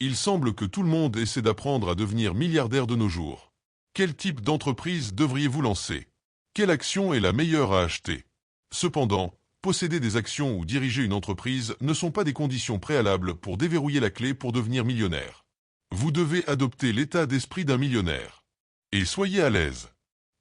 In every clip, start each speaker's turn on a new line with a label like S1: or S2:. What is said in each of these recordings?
S1: Il semble que tout le monde essaie d'apprendre à devenir milliardaire de nos jours. Quel type d'entreprise devriez-vous lancer? Quelle action est la meilleure à acheter? Cependant, posséder des actions ou diriger une entreprise ne sont pas des conditions préalables pour déverrouiller la clé pour devenir millionnaire. Vous devez adopter l'état d'esprit d'un millionnaire. Et soyez à l'aise.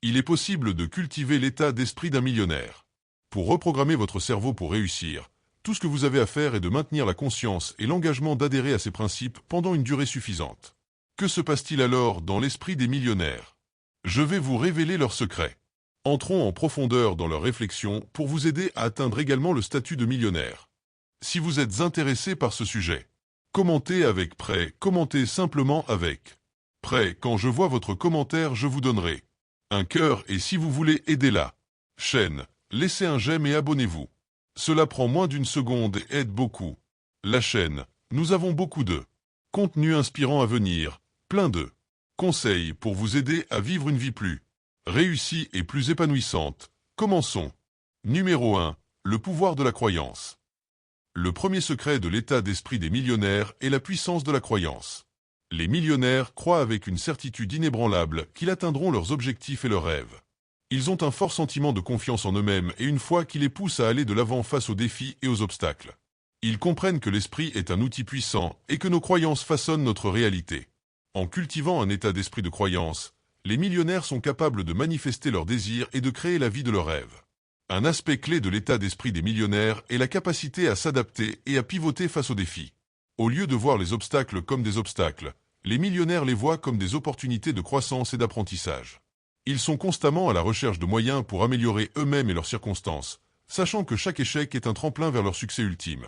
S1: Il est possible de cultiver l'état d'esprit d'un millionnaire. Pour reprogrammer votre cerveau pour réussir, tout ce que vous avez à faire est de maintenir la conscience et l'engagement d'adhérer à ces principes pendant une durée suffisante. Que se passe-t-il alors dans l'esprit des millionnaires? Je vais vous révéler leurs secrets. Entrons en profondeur dans leurs réflexions pour vous aider à atteindre également le statut de millionnaire. Si vous êtes intéressé par ce sujet, commentez avec prêt, commentez simplement avec prêt. Quand je vois votre commentaire, je vous donnerai un cœur et si vous voulez aider la chaîne, laissez un j'aime et abonnez-vous. Cela prend moins d'une seconde et aide beaucoup la chaîne. Nous avons beaucoup de contenu inspirant à venir, plein de conseils pour vous aider à vivre une vie plus réussie et plus épanouissante. Commençons. Numéro 1. Le pouvoir de la croyance. Le premier secret de l'état d'esprit des millionnaires est la puissance de la croyance. Les millionnaires croient avec une certitude inébranlable qu'ils atteindront leurs objectifs et leurs rêves. Ils ont un fort sentiment de confiance en eux-mêmes et une foi qui les pousse à aller de l'avant face aux défis et aux obstacles. Ils comprennent que l'esprit est un outil puissant et que nos croyances façonnent notre réalité. En cultivant un état d'esprit de croyance, les millionnaires sont capables de manifester leurs désirs et de créer la vie de leurs rêves. Un aspect clé de l'état d'esprit des millionnaires est la capacité à s'adapter et à pivoter face aux défis. Au lieu de voir les obstacles comme des obstacles, les millionnaires les voient comme des opportunités de croissance et d'apprentissage. Ils sont constamment à la recherche de moyens pour améliorer eux-mêmes et leurs circonstances, sachant que chaque échec est un tremplin vers leur succès ultime.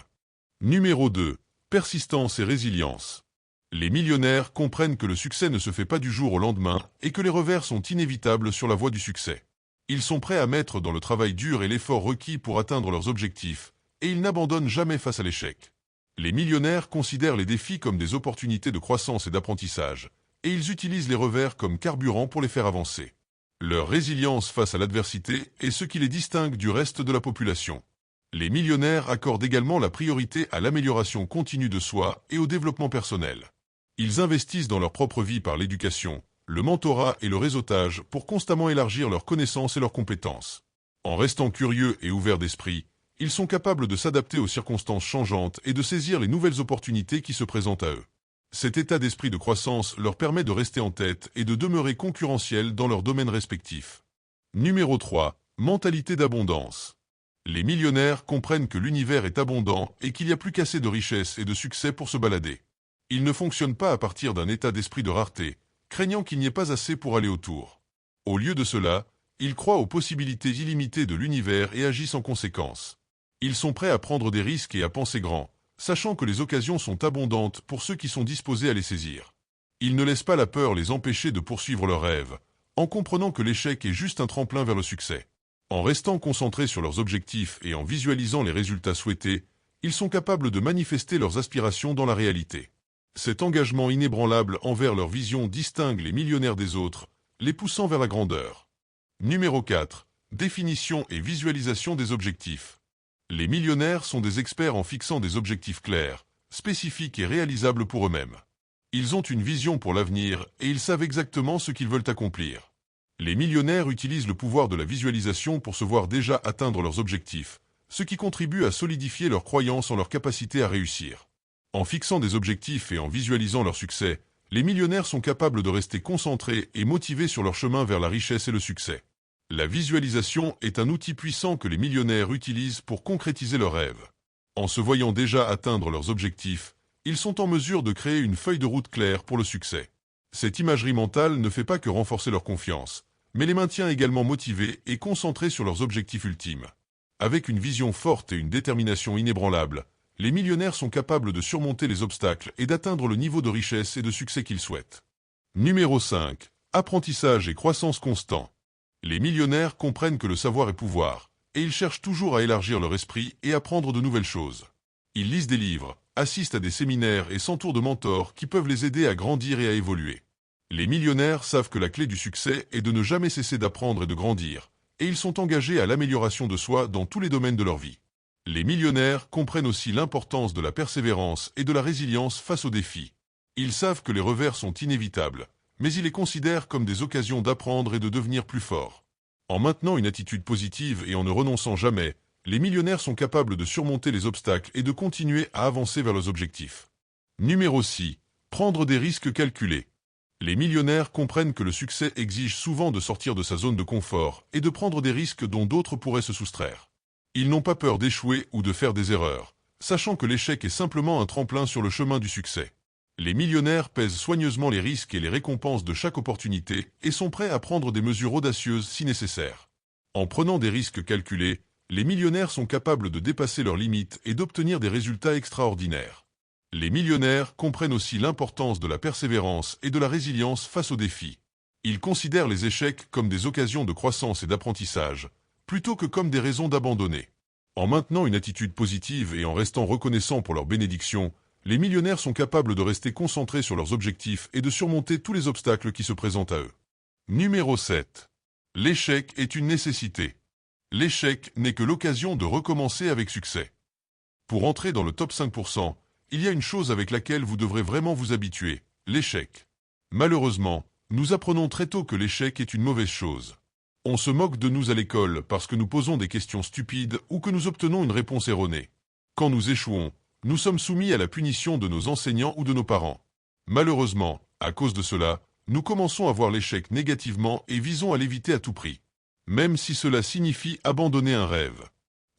S1: Numéro 2. Persistance et résilience. Les millionnaires comprennent que le succès ne se fait pas du jour au lendemain et que les revers sont inévitables sur la voie du succès. Ils sont prêts à mettre dans le travail dur et l'effort requis pour atteindre leurs objectifs, et ils n'abandonnent jamais face à l'échec. Les millionnaires considèrent les défis comme des opportunités de croissance et d'apprentissage, et ils utilisent les revers comme carburant pour les faire avancer. Leur résilience face à l'adversité est ce qui les distingue du reste de la population. Les millionnaires accordent également la priorité à l'amélioration continue de soi et au développement personnel. Ils investissent dans leur propre vie par l'éducation, le mentorat et le réseautage pour constamment élargir leurs connaissances et leurs compétences. En restant curieux et ouverts d'esprit, ils sont capables de s'adapter aux circonstances changeantes et de saisir les nouvelles opportunités qui se présentent à eux. Cet état d'esprit de croissance leur permet de rester en tête et de demeurer concurrentiels dans leurs domaines respectifs. Numéro 3. Mentalité d'abondance. Les millionnaires comprennent que l'univers est abondant et qu'il n'y a plus qu'assez de richesses et de succès pour se balader. Ils ne fonctionnent pas à partir d'un état d'esprit de rareté, craignant qu'il n'y ait pas assez pour aller autour. Au lieu de cela, ils croient aux possibilités illimitées de l'univers et agissent en conséquence. Ils sont prêts à prendre des risques et à penser grand, sachant que les occasions sont abondantes pour ceux qui sont disposés à les saisir. Ils ne laissent pas la peur les empêcher de poursuivre leurs rêves, en comprenant que l'échec est juste un tremplin vers le succès. En restant concentrés sur leurs objectifs et en visualisant les résultats souhaités, ils sont capables de manifester leurs aspirations dans la réalité. Cet engagement inébranlable envers leur vision distingue les millionnaires des autres, les poussant vers la grandeur. Numéro 4. Définition et visualisation des objectifs. Les millionnaires sont des experts en fixant des objectifs clairs, spécifiques et réalisables pour eux-mêmes. Ils ont une vision pour l'avenir et ils savent exactement ce qu'ils veulent accomplir. Les millionnaires utilisent le pouvoir de la visualisation pour se voir déjà atteindre leurs objectifs, ce qui contribue à solidifier leur croyance en leur capacité à réussir. En fixant des objectifs et en visualisant leur succès, les millionnaires sont capables de rester concentrés et motivés sur leur chemin vers la richesse et le succès. La visualisation est un outil puissant que les millionnaires utilisent pour concrétiser leurs rêves. En se voyant déjà atteindre leurs objectifs, ils sont en mesure de créer une feuille de route claire pour le succès. Cette imagerie mentale ne fait pas que renforcer leur confiance, mais les maintient également motivés et concentrés sur leurs objectifs ultimes. Avec une vision forte et une détermination inébranlable, les millionnaires sont capables de surmonter les obstacles et d'atteindre le niveau de richesse et de succès qu'ils souhaitent. Numéro 5. Apprentissage et croissance constant. Les millionnaires comprennent que le savoir est pouvoir, et ils cherchent toujours à élargir leur esprit et apprendre de nouvelles choses. Ils lisent des livres, assistent à des séminaires et s'entourent de mentors qui peuvent les aider à grandir et à évoluer. Les millionnaires savent que la clé du succès est de ne jamais cesser d'apprendre et de grandir, et ils sont engagés à l'amélioration de soi dans tous les domaines de leur vie. Les millionnaires comprennent aussi l'importance de la persévérance et de la résilience face aux défis. Ils savent que les revers sont inévitables, mais ils les considèrent comme des occasions d'apprendre et de devenir plus forts. En maintenant une attitude positive et en ne renonçant jamais, les millionnaires sont capables de surmonter les obstacles et de continuer à avancer vers leurs objectifs. Numéro 6. Prendre des risques calculés. Les millionnaires comprennent que le succès exige souvent de sortir de sa zone de confort et de prendre des risques dont d'autres pourraient se soustraire. Ils n'ont pas peur d'échouer ou de faire des erreurs, sachant que l'échec est simplement un tremplin sur le chemin du succès. Les millionnaires pèsent soigneusement les risques et les récompenses de chaque opportunité et sont prêts à prendre des mesures audacieuses si nécessaire. En prenant des risques calculés, les millionnaires sont capables de dépasser leurs limites et d'obtenir des résultats extraordinaires. Les millionnaires comprennent aussi l'importance de la persévérance et de la résilience face aux défis. Ils considèrent les échecs comme des occasions de croissance et d'apprentissage, plutôt que comme des raisons d'abandonner. En maintenant une attitude positive et en restant reconnaissants pour leurs bénédictions, les millionnaires sont capables de rester concentrés sur leurs objectifs et de surmonter tous les obstacles qui se présentent à eux. Numéro 7. L'échec est une nécessité. L'échec n'est que l'occasion de recommencer avec succès. Pour entrer dans le top 5%, il y a une chose avec laquelle vous devrez vraiment vous habituer, l'échec. Malheureusement, nous apprenons très tôt que l'échec est une mauvaise chose. On se moque de nous à l'école parce que nous posons des questions stupides ou que nous obtenons une réponse erronée. Quand nous échouons, nous sommes soumis à la punition de nos enseignants ou de nos parents. Malheureusement, à cause de cela, nous commençons à voir l'échec négativement et visons à l'éviter à tout prix. Même si cela signifie abandonner un rêve.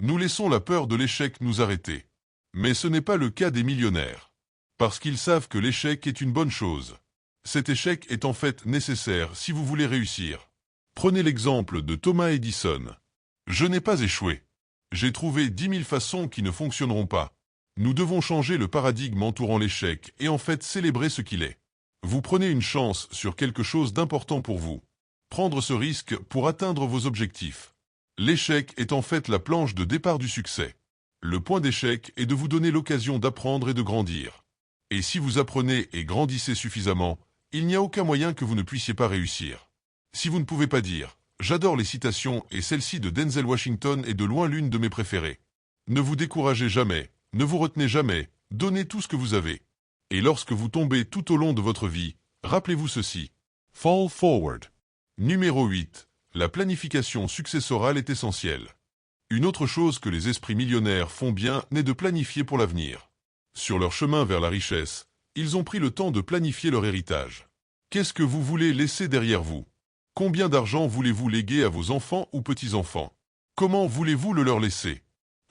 S1: Nous laissons la peur de l'échec nous arrêter. Mais ce n'est pas le cas des millionnaires. Parce qu'ils savent que l'échec est une bonne chose. Cet échec est en fait nécessaire si vous voulez réussir. Prenez l'exemple de Thomas Edison. Je n'ai pas échoué. J'ai trouvé 10 000 façons qui ne fonctionneront pas. Nous devons changer le paradigme entourant l'échec et en fait célébrer ce qu'il est. Vous prenez une chance sur quelque chose d'important pour vous. Prendre ce risque pour atteindre vos objectifs. L'échec est en fait la planche de départ du succès. Le point d'échec est de vous donner l'occasion d'apprendre et de grandir. Et si vous apprenez et grandissez suffisamment, il n'y a aucun moyen que vous ne puissiez pas réussir. Si vous ne pouvez pas dire « J'adore les citations et celle-ci de Denzel Washington est de loin l'une de mes préférées. Ne vous découragez jamais, ne vous retenez jamais, donnez tout ce que vous avez. Et lorsque vous tombez tout au long de votre vie, rappelez-vous ceci. Fall forward. Numéro 8. La planification successorale est essentielle. Une autre chose que les esprits millionnaires font bien n'est de planifier pour l'avenir. Sur leur chemin vers la richesse, ils ont pris le temps de planifier leur héritage. Qu'est-ce que vous voulez laisser derrière vous? Combien d'argent voulez-vous léguer à vos enfants ou petits-enfants? Comment voulez-vous le leur laisser?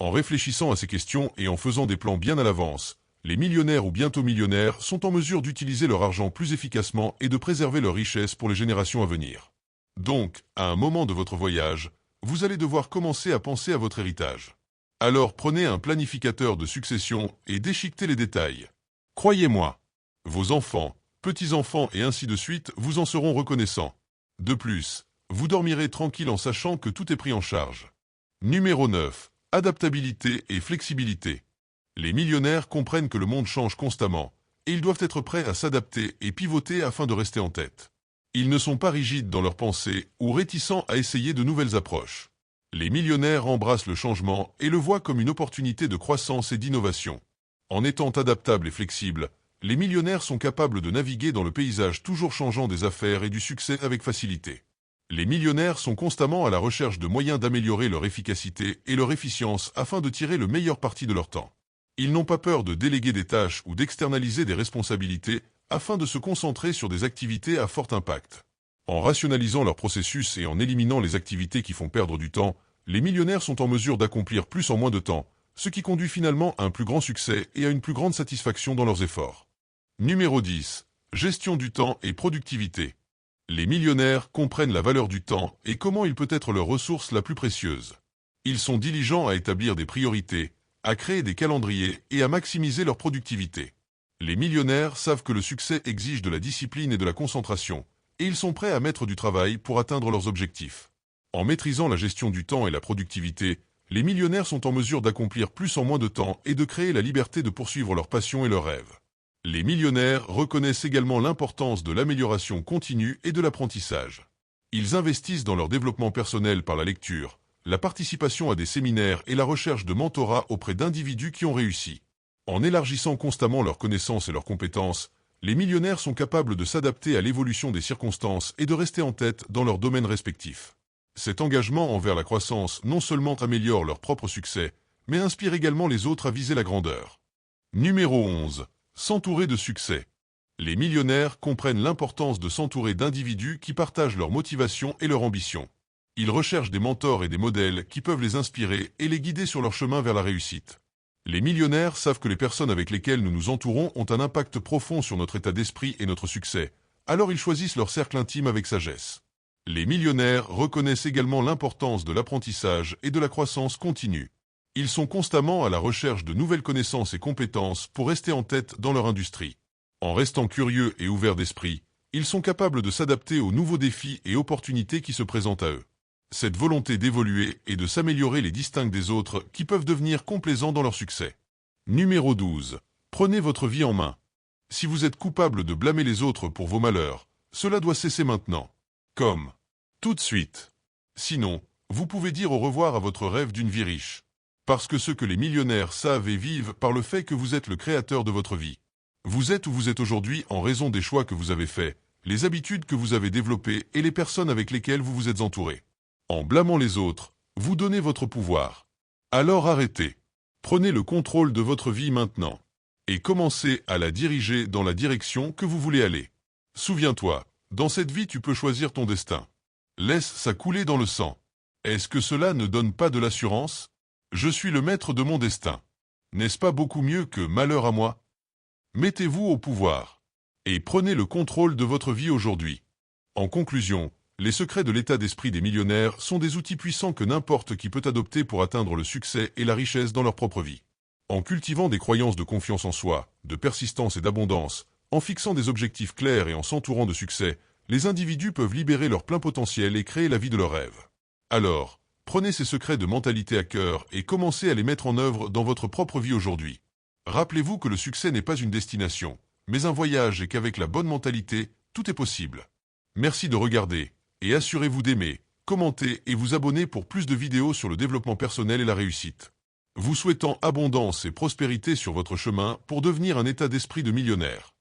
S1: En réfléchissant à ces questions et en faisant des plans bien à l'avance, les millionnaires ou bientôt millionnaires sont en mesure d'utiliser leur argent plus efficacement et de préserver leur richesse pour les générations à venir. Donc, à un moment de votre voyage, vous allez devoir commencer à penser à votre héritage. Alors prenez un planificateur de succession et déchiquetez les détails. Croyez-moi, vos enfants, petits-enfants et ainsi de suite vous en seront reconnaissants. De plus, vous dormirez tranquille en sachant que tout est pris en charge. Numéro 9. Adaptabilité et flexibilité. Les millionnaires comprennent que le monde change constamment, et ils doivent être prêts à s'adapter et pivoter afin de rester en tête. Ils ne sont pas rigides dans leurs pensées ou réticents à essayer de nouvelles approches. Les millionnaires embrassent le changement et le voient comme une opportunité de croissance et d'innovation. En étant adaptables et flexibles, les millionnaires sont capables de naviguer dans le paysage toujours changeant des affaires et du succès avec facilité. Les millionnaires sont constamment à la recherche de moyens d'améliorer leur efficacité et leur efficience afin de tirer le meilleur parti de leur temps. Ils n'ont pas peur de déléguer des tâches ou d'externaliser des responsabilités afin de se concentrer sur des activités à fort impact. En rationalisant leur processus et en éliminant les activités qui font perdre du temps, les millionnaires sont en mesure d'accomplir plus en moins de temps, ce qui conduit finalement à un plus grand succès et à une plus grande satisfaction dans leurs efforts. Numéro 10. Gestion du temps et productivité. Les millionnaires comprennent la valeur du temps et comment il peut être leur ressource la plus précieuse. Ils sont diligents à établir des priorités, à créer des calendriers et à maximiser leur productivité. Les millionnaires savent que le succès exige de la discipline et de la concentration, et ils sont prêts à mettre du travail pour atteindre leurs objectifs. En maîtrisant la gestion du temps et la productivité, les millionnaires sont en mesure d'accomplir plus en moins de temps et de créer la liberté de poursuivre leurs passions et leurs rêves. Les millionnaires reconnaissent également l'importance de l'amélioration continue et de l'apprentissage. Ils investissent dans leur développement personnel par la lecture, la participation à des séminaires et la recherche de mentorat auprès d'individus qui ont réussi. En élargissant constamment leurs connaissances et leurs compétences, Les millionnaires sont capables de s'adapter à l'évolution des circonstances et de rester en tête dans leur domaine respectif. Cet engagement envers la croissance non seulement améliore leur propre succès, mais inspire également les autres à viser la grandeur. Numéro 11. S'entourer de succès. Les millionnaires comprennent l'importance de s'entourer d'individus qui partagent leur motivation et leur ambition. Ils recherchent des mentors et des modèles qui peuvent les inspirer et les guider sur leur chemin vers la réussite. Les millionnaires savent que les personnes avec lesquelles nous nous entourons ont un impact profond sur notre état d'esprit et notre succès, alors ils choisissent leur cercle intime avec sagesse. Les millionnaires reconnaissent également l'importance de l'apprentissage et de la croissance continue. Ils sont constamment à la recherche de nouvelles connaissances et compétences pour rester en tête dans leur industrie. En restant curieux et ouverts d'esprit, ils sont capables de s'adapter aux nouveaux défis et opportunités qui se présentent à eux. Cette volonté d'évoluer et de s'améliorer les distingue des autres qui peuvent devenir complaisants dans leur succès. Numéro 12. Prenez votre vie en main. Si vous êtes coupable de blâmer les autres pour vos malheurs, cela doit cesser maintenant. Comme tout de suite. Sinon, vous pouvez dire au revoir à votre rêve d'une vie riche. Parce que ce que les millionnaires savent et vivent par le fait que vous êtes le créateur de votre vie. Vous êtes où vous êtes aujourd'hui en raison des choix que vous avez faits, les habitudes que vous avez développées et les personnes avec lesquelles vous vous êtes entouré. En blâmant les autres, vous donnez votre pouvoir. Alors arrêtez. Prenez le contrôle de votre vie maintenant. Et commencez à la diriger dans la direction que vous voulez aller. Souviens-toi, dans cette vie tu peux choisir ton destin. Laisse ça couler dans le sang. Est-ce que cela ne donne pas de l'assurance? Je suis le maître de mon destin. N'est-ce pas beaucoup mieux que malheur à moi? Mettez-vous au pouvoir. Et prenez le contrôle de votre vie aujourd'hui. En conclusion, les secrets de l'état d'esprit des millionnaires sont des outils puissants que n'importe qui peut adopter pour atteindre le succès et la richesse dans leur propre vie. En cultivant des croyances de confiance en soi, de persistance et d'abondance, en fixant des objectifs clairs et en s'entourant de succès, les individus peuvent libérer leur plein potentiel et créer la vie de leurs rêves. Alors, prenez ces secrets de mentalité à cœur et commencez à les mettre en œuvre dans votre propre vie aujourd'hui. Rappelez-vous que le succès n'est pas une destination, mais un voyage et qu'avec la bonne mentalité, tout est possible. Merci de regarder, et assurez-vous d'aimer, commenter et vous abonner pour plus de vidéos sur le développement personnel et la réussite. Vous souhaitant abondance et prospérité sur votre chemin pour devenir un état d'esprit de millionnaire.